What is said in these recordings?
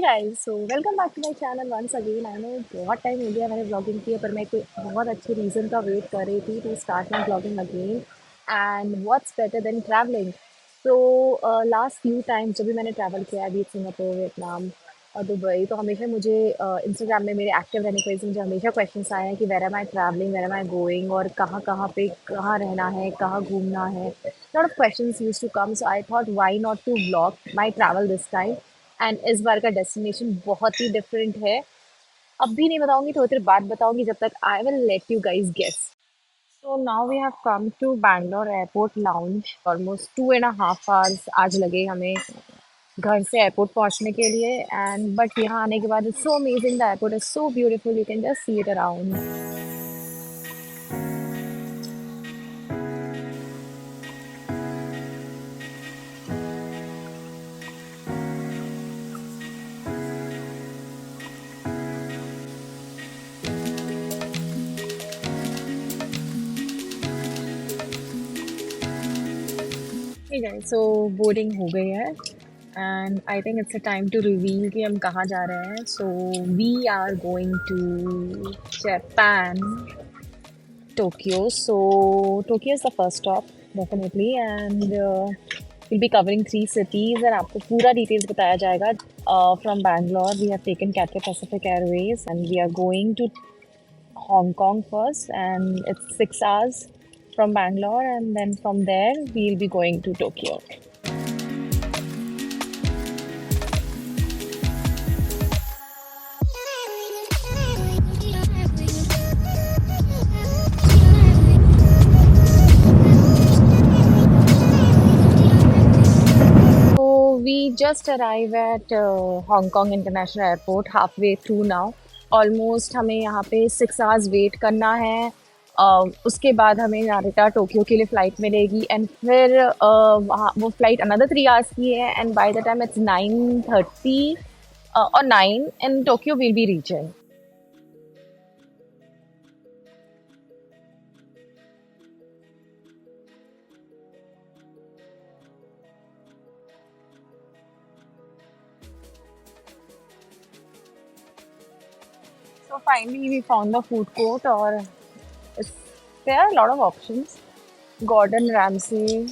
Guys so welcome back to my channel once again. I know बहुत time हो गया मैंने ब्लॉगिंग किया, पर मैं कोई बहुत अच्छे रीज़न का वेट कर रही थी to start my blogging again. And what's better than travelling. So last few times जब भी मैंने ट्रैवल किया है, बीच सिंगापुर, वियतनाम और दुबई, तो हमेशा मुझे इंस्टाग्राम में मेरे एक्टिव रहने की वजह से मुझे हमेशा क्वेश्चंस आए हैं कि where am I travelling, where am I going, और कहाँ कहाँ पे कहाँ रहना है, कहाँ घूमना है। Lot of questions use to come, so I thought why not to vlog my travel this time. And इस बार का डेस्टिनेशन बहुत ही डिफरेंट है। अब भी नहीं बताऊंगी, थोड़ी देर बाद बताऊंगी, जब तक I will let you guys guess. So now we have come to Bangalore airport lounge. Almost 2.5 hours आज लगे हमें घर से एयरपोर्ट पहुंचने के लिए। एंड बट यहाँ आने के बाद it's so amazing, the airport is so beautiful, you can just see it around. ठीक है, सो बोर्डिंग हो गई है and I think it's a time to reveal कि हम कहाँ जा रहे हैं। So we are going to Japan, Tokyo. So Tokyo is the first stop definitely, and we'll be covering 3 cities and आपको पूरा details बताया जाएगा. From Bangalore, we have taken Cathay Pacific Airways, and we are going to Hong Kong first, and it's 6 hours from Bangalore, and then from there we'll be going to Tokyo. So we just arrived at Hong Kong International Airport halfway through now. Almost हमें यहाँ पे 6 hours wait करना है। उसके बाद हमें नारिटा Tokyo के लिए फ़्लाइट मिलेगी, एंड फिर वहाँ वो फ़्लाइट अनदर 3 hours की है, and by the time it's 9:30 और 9 in Tokyo will be reaching. So finally we found the food court, or it's, there are a lot of options. Gordon Ramsay.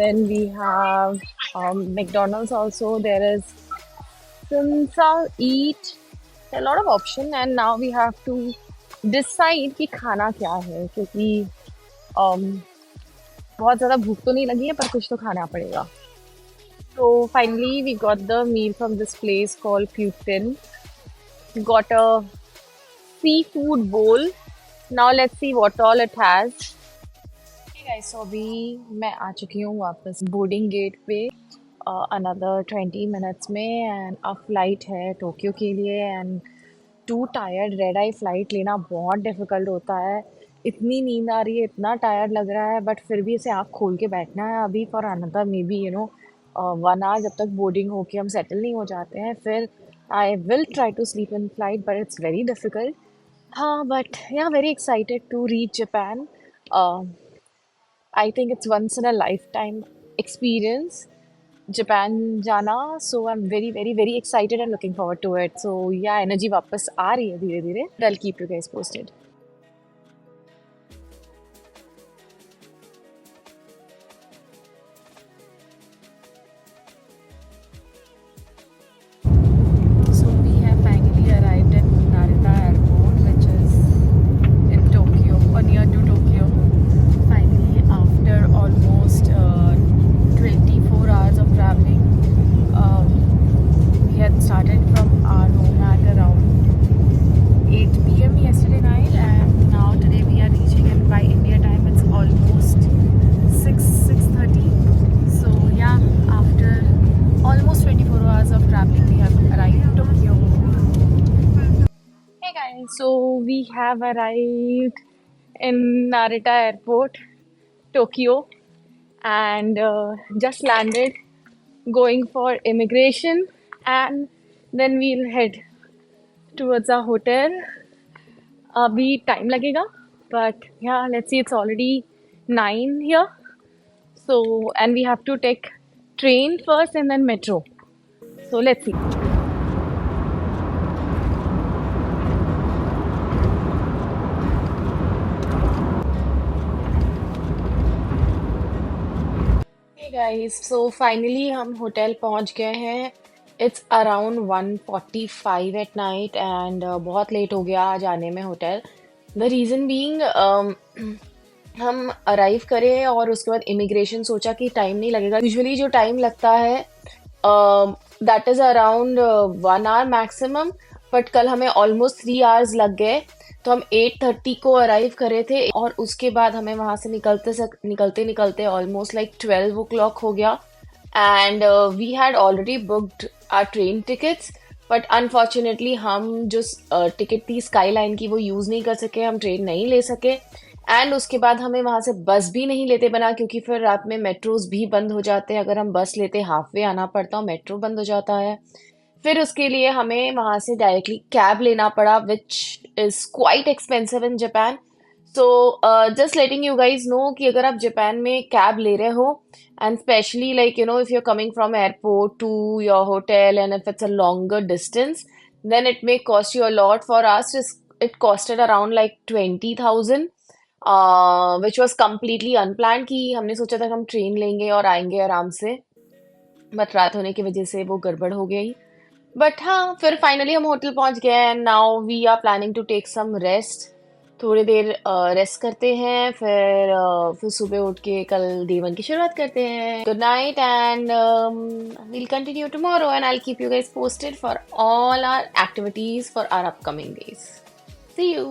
Then we have McDonald's also. There is Simsa Eat. There are a lot of options, and now we have to decide कि खाना क्या है, क्योंकि um, बहुत ज़्यादा भूख तो नहीं लगी है, पर कुछ तो खाना पड़ेगा. So finally we got the meal from this place called Putin. Got a seafood bowl. Now let's see what all it has. Hey guys, so अभी मैं आ चुकी हूँ वापस बोर्डिंग गेट पे अनदर 20 minutes में, एंड अब फ्लाइट है Tokyo के लिए. And to tired, red I flight लेना बहुत डिफ़िकल्ट होता है. इतनी नींद आ रही है, इतना टायर्ड लग रहा है, बट फिर भी इसे आँख खोल के बैठना है अभी for another may be 1 hour, जब तक बोर्डिंग होके हम सेटल नहीं हो जाते हैं. फिर I will try to sleep in flight, but it's very difficult. हाँ, but yeah very excited to reach Japan. I think it's once in a lifetime experience Japan जाना. So I am very very very excited and looking forward to it. So yeah energy वापस आ रही है धीरे धीरे. I keep you guys posted. So we have finally arrived at Narita Airport, which is in Tokyo or near to Tokyo. Finally, after almost 24 hours of traveling, we had started from our home at around 8 p.m. yesterday night, and now today we are reaching, and by India time it's almost 6:30. So yeah, after almost 24 hours of traveling, we have arrived in Tokyo. Hey guys, so we have arrived in Narita Airport, Tokyo, and just landed, going for immigration, and then we'll head towards our hotel. अभी time लगेगा, but yeah, let's see, it's already 9 here. So, and we have to take train first and then metro. So let's see. Hey guys, so finally हम hotel पहुंच गए हैं. It's around 1:45 at night and बहुत late हो गया आज आने में होटल. The reason being हम अराइव करे और उसके बाद इमिग्रेशन सोचा कि टाइम नहीं लगेगा. यूजुअली जो टाइम लगता है that is around 1 hour maximum, but कल हमें ऑलमोस्ट 3 hours लग गए. तो हम 8:30 को अराइव करे थे और उसके बाद हमें वहां से निकलते निकलते ऑलमोस्ट लाइक 12 o'clock हो गया. And we had already booked our train tickets, but unfortunately हम जो टिकट थी स्काई लाइन की वो यूज़ नहीं कर सके, हम ट्रेन नहीं ले सके. एंड उसके बाद हमें वहां से बस भी नहीं लेते बना, क्योंकि फिर रात में मेट्रोज भी बंद हो जाते हैं. अगर हम बस लेते हाफ वे आना पड़ता, मेट्रो बंद हो जाता है. फिर उसके लिए हमें वहां से डायरेक्टली कैब लेना पड़ा, which is quite expensive in Japan. So just letting you guys know कि अगर आप जापान में कैब ले रहे हो, and specially like you know if you are coming from airport to your hotel and if it's a longer distance, then it may cost you a lot. For us, it costed around like 20,000, which was completely unplanned. कि हमने सोचा था कि हम train लेंगे और आएंगे आराम से, बट रात होने की वजह से वो गड़बड़ हो गई. बट हाँ, फिर फाइनली हम होटल पहुंच गए and now we are planning to take some rest. थोड़ी देर रेस्ट करते हैं, फिर सुबह उठ के कल डे 1 की शुरुआत करते हैं. Good night and we'll continue tomorrow and I will keep you guys posted for all our activities for our upcoming days. See you.